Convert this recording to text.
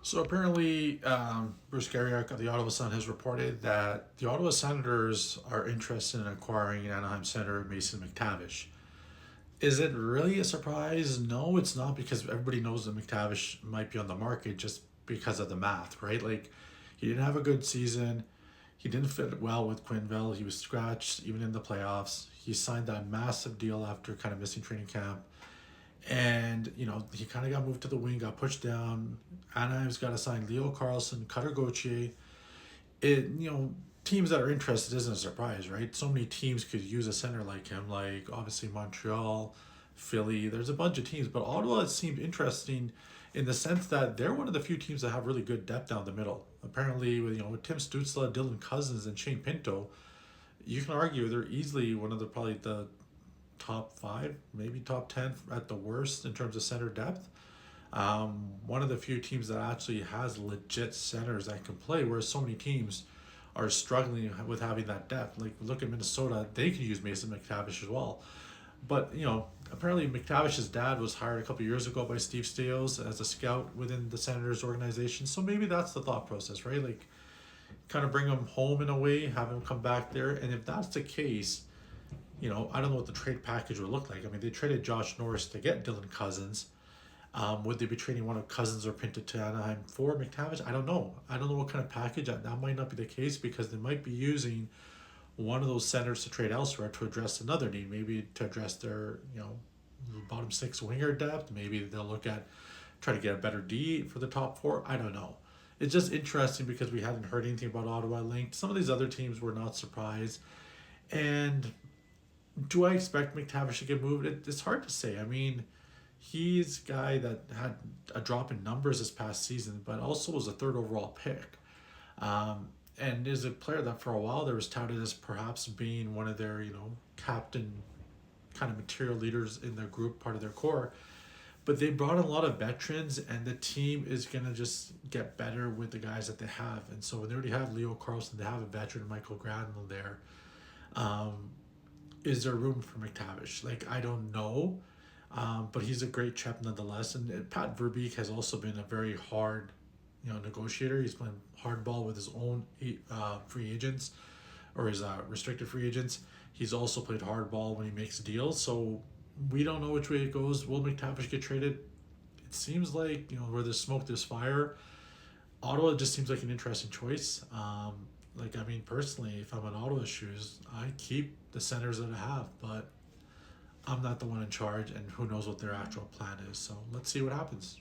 So apparently, Bruce Garriock of the Ottawa Sun has reported that the Ottawa Senators are interested in acquiring Anaheim center Mason McTavish. Is it really a surprise? No, it's not, because everybody knows that McTavish might be on the market just because of the math, right? Like, he didn't have a good season. He didn't fit well with Quinville. He was scratched even in the playoffs. He signed that massive deal after kind of missing training camp. And, he kind of got moved to the wing, got pushed down. Anaheim's got to sign Leo Carlson, Cutter Gauthier. Teams that are interested isn't a surprise, right? So many teams could use a center like him, like obviously Montreal, Philly. There's a bunch of teams, but Ottawa has seemed interesting in the sense that they're one of the few teams that have really good depth down the middle. Apparently, with Tim Stützle, Dylan Cousins, and Shane Pinto, you can argue they're easily one of the probably the top five, maybe top 10 at the worst in terms of center depth. One of the few teams that actually has legit centers that can play, whereas so many teams are struggling with having that depth. Like, look at Minnesota; they could use Mason McTavish as well. But apparently McTavish's dad was hired a couple years ago by Steve Stais as a scout within the Senators organization. So maybe that's the thought process, right? Like, kind of bring him home in a way, have him come back there, and if that's the case, I don't know what the trade package would look like. I mean, they traded Josh Norris to get Dylan Cousins. Would they be trading one of Cousins or Pinto to Anaheim for McTavish? I don't know. I don't know what kind of package. That might not be the case, because they might be using one of those centers to trade elsewhere to address another need. Maybe to address their bottom six winger depth. Maybe they'll look at try to get a better D for the top four. I don't know. It's just interesting because we hadn't heard anything about Ottawa linked. Some of these other teams were not surprised. And do I expect McTavish to get moved? It's hard to say. I mean, he's a guy that had a drop in numbers this past season, but also was a third overall pick. And is a player that for a while there was touted as perhaps being one of their, captain kind of material leaders in their group, part of their core. But they brought in a lot of veterans, and the team is going to just get better with the guys that they have. And so when they already have Leo Carlson, they have a veteran, Michael Granlund, there. Is there room for McTavish? Like, I don't know. But he's a great chap nonetheless. And Pat Verbeek has also been a very hard, negotiator. He's playing hardball with his own free agents, or his restricted free agents. He's also played hardball when he makes deals. So we don't know which way it goes. Will McTavish get traded? It seems like, where there's smoke, there's fire. Ottawa just seems like an interesting choice. Personally, if I'm in Ottawa's shoes, I keep the centers that I have, but I'm not the one in charge, and who knows what their actual plan is. So let's see what happens.